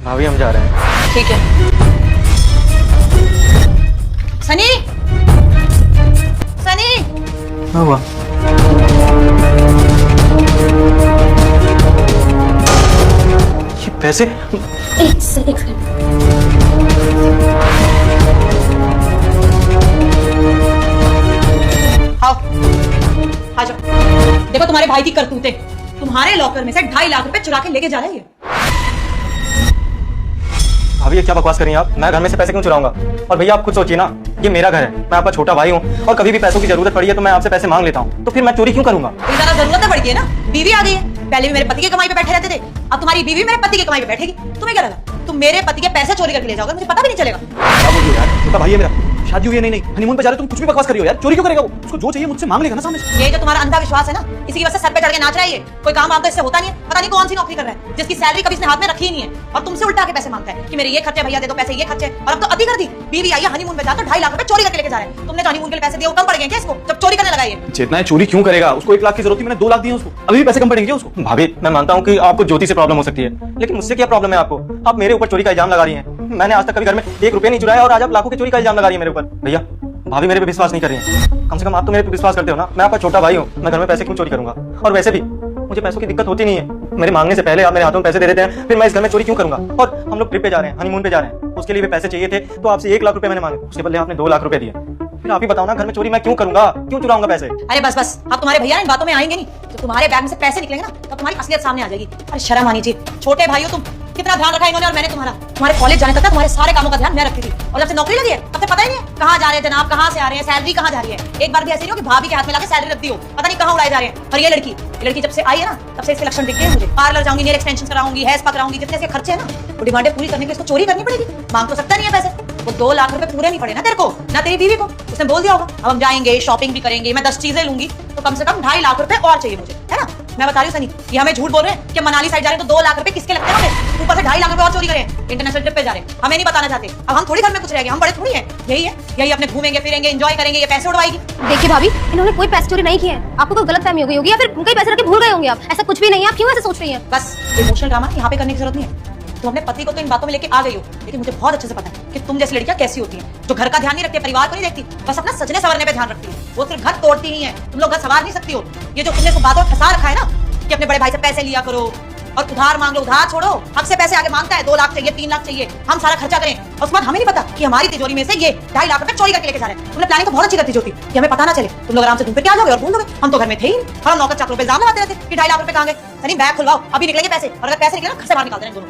भाभी हम जा रहे हैं। ठीक है। सनी, सनी, क्या हुआ? ये पैसे? एक सेकंड। आओ, आ जाओ। देखो तुम्हारे भाई की करतूतें, तुम्हारे लॉकर में से 2.5 लाख रुपए चुरा के लेके जा रहे हैं। भाभी ये क्या बकवास कर रही हैं आप? मैं घर में से पैसे क्यों चुराऊंगा? और भैया आप खुद सोचिए ना, ये मेरा घर है, मैं आपका छोटा भाई हूँ और कभी भी पैसों की जरूरत पड़ी है तो मैं आपसे पैसे मांग लेता हूँ, तो फिर मैं चोरी क्यों करूंगा? इतनी ज्यादा जरूरत पड़ गई है ना, बीवी आ गई है। पहले भी मेरे पति की कमाई पे बैठे रहते थे, अब तुम्हारी बीवी मेरे पति की कमाई पे बैठेगी। तुम्हें क्या लगा तुम मेरे पति के पैसे चोरी करके ले जाओगे? मुझे पता भी नहीं चलेगा। क्या बोल रही हो यार? छोटा भाई है मेरा, शादी हुई है नहीं, हनीमून पे जा रहे तुम कुछ भी बकवास कर रही हो यार। चोरी क्यों करेगा वो? उसको जो चाहिए मुझसे मांग लेगा ना सामने से। ये जो तुम्हारा अंधा विश्वास है ना, इसी की वजह से सर पे चढ़ के नाच रहा है। ये कोई काम आपका इससे होता नहीं है। पता नहीं कौन सी नौकरी कर रहा है जिसकी सैलरी कभी इसने हाथ में रखी ही नहीं है और तुमसे उल्टा के पैसे मांगता है कि मेरे ये खर्चे भैया दे दो पैसे, ये खर्चे। और अब तो अति कर दी, बीवी आई है हनीमून पे जाकर 2.5 लाख रुपए चोरी करके लेके जा रहे हैं। तुमने तो हनीमून के लिए पैसे दिए, वो कम पड़ गए क्या इसको जब चोरी करने लगा? ये चेतना है, चोरी क्यों करेगा? उसको 1 लाख की जरूरत थी, मैंने 2 लाख दिए उसको, अभी भी पैसे कम पड़ेंगे उसको। भाभी मैं मानता हूँ कि आपको ज्योति से प्रॉब्लम हो सकती है, लेकिन मुझसे क्या प्रॉब्लम है आपको? आप मेरे ऊपर चोरी का इल्जाम लगा रही हैं। मैंने आज तक कभी घर में 1 रुपया नहीं चुराया और आज आप लाखों की चोरी का इल्जाम लगा रही है मेरे ऊपर। भैया भाभी मेरे पे विश्वास नहीं कर रही है, कम से कम आप तो मेरे पे विश्वास करते हो ना। मैं आपका छोटा भाई हूँ, मैं घर में पैसे क्यों चोरी करूंगा? और वैसे भी मुझे पैसों की दिक्कत होती नहीं है, मेरे मांगने से पहले आप मेरे हाथों में पैसे दे देते हैं, फिर मैं इस घर में चोरी क्यों करूंगा? और हम लोग ट्रिप पे जा रहे हैं, हनीमून पे जा रहे हैं, उसके लिए भी पैसे चाहिए थे तो आपसे 1 लाख रुपए मैंने मांगे, उसके बदले आपने 2 लाख रुपए दिए। फिर आप ही बताओ ना, घर में चोरी मैं क्यों करूंगा? क्यों चुराऊंगा पैसे? अरे बस बस, अब तुम्हारे भैया इन बातों में आएंगे नहीं। जब तुम्हारे बैग में से पैसे निकलेंगे ना तब तुम्हारी असलियत सामने आ जाएगी। अरे शर्म आनी चाहिए। छोटे भाई हो तुम, कितना ध्यान रखा इन्होंने और मैंने तुम्हारा। तुम्हारे कॉलेज जाने तक ना तुम्हारे सारे कामों का ध्यान मैं रखती थी, और जब से नौकरी लगी है तब से पता ही नहीं है कहाँ जा रहे हैं जनाब, कहाँ से आ रहे हैं, सैलरी कहाँ जा रही है। एक बार भी ऐसी नहीं हो कि भाभी के हाथ में लाके सैलरी रख दी हो, पता नहीं कहाँ उड़ाए जा रहे हैं। और ये लड़की जब से आई है ना तब से इसके लक्षण दिखते हैं मुझे। पार्लर जाऊंगी, नेल एक्सटेंशन कराऊंगी, हेयर स्पा कराऊंगी, जितने से खर्चे हैं ना वो डिमांडें पूरी करने के लिए इसको चोरी करनी पड़ेगी। मांग तो सकता नहीं है पैसे, वो 2 लाख रुपए पूरे नहीं पड़े ना तेरे को ना तेरी बीवी को। उसने बोल दिया होगा अब हम जाएंगे, शॉपिंग भी करेंगे, मैं 10 चीजें लूंगी तो कम से कम 2.5 लाख रुपए और चाहिए मुझे, है ना? मैं बता रही हूँ सनी, ये हमें झूठ बोल रहे हैं कि मनाली साइड जा रहे हैं तो 2 लाख रुपए किसके लगते हैं? ऊपर से 2.5 लाख रुपए और चोरी करें, इंटरनेशनल ट्रिप पे जा रहे हैं, हमें नहीं बताना चाहते। अब हम थोड़ी घर में कुछ रह गए, हम बड़े थोड़ी हैं। यही अपने घूमेंगे फिरेंगे, एंजॉय करेंगे, ये पैसे उड़वाएगी। देखिए भाभी, इन्होंने कोई पैसे चोरी नहीं किए हैं। आपको कोई गलतफहमी हो गई होगी या फिर उनके पैसे रख के भूल गए होंगे आप। ऐसा कुछ भी नहीं है, आप क्यों ऐसे सोच रही हैं? बस इमोशनल ड्रामा यहाँ पे करने की जरूरत नहीं है। तुम अपने पति को तो इन बातों में लेके आ गई हो, लेकिन मुझे बहुत अच्छे से पता है कि तुम जैसी लड़कियां कैसी होती हैं, जो घर का ध्यान नहीं रखती, परिवार को नहीं देखती, बस अपना सजने संवरने पे ध्यान रखती है। वो सिर्फ घर तोड़ती ही है, तुम लोग घर संवार नहीं सकती हो। ये जो तुमने बातों में फंसा रखा है ना कि अपने बड़े भाई से पैसे लिया करो और उधार मांग लो, उधार छोड़ो, हमसे पैसे आगे मांगता है, 2 लाख चाहिए, 3 लाख चाहिए, हम सारा खर्चा करें और उसके बाद हमें नहीं पता कि हमारी तिजोरी में से ये 2.5 लाख रुपए चोरी करके लेके जा रहे हैं। तुमने प्लानिंग तो बहुत अच्छी करती होती कि हमें पता ना चले, तुम लोग आराम से घूम फिर के आ जाओगे और भूल दोगे। हम तो घर में थे ही नहीं और हम नौकर चाकरों पे इल्जाम लगाते रहते कि 2.5 लाख रुपए कहाँ गए। सनी बैग खुलवाओ, अभी निकलेंगे पैसे, और अगर पैसे निकले ना घर से बाहर निकाल देना दोनों।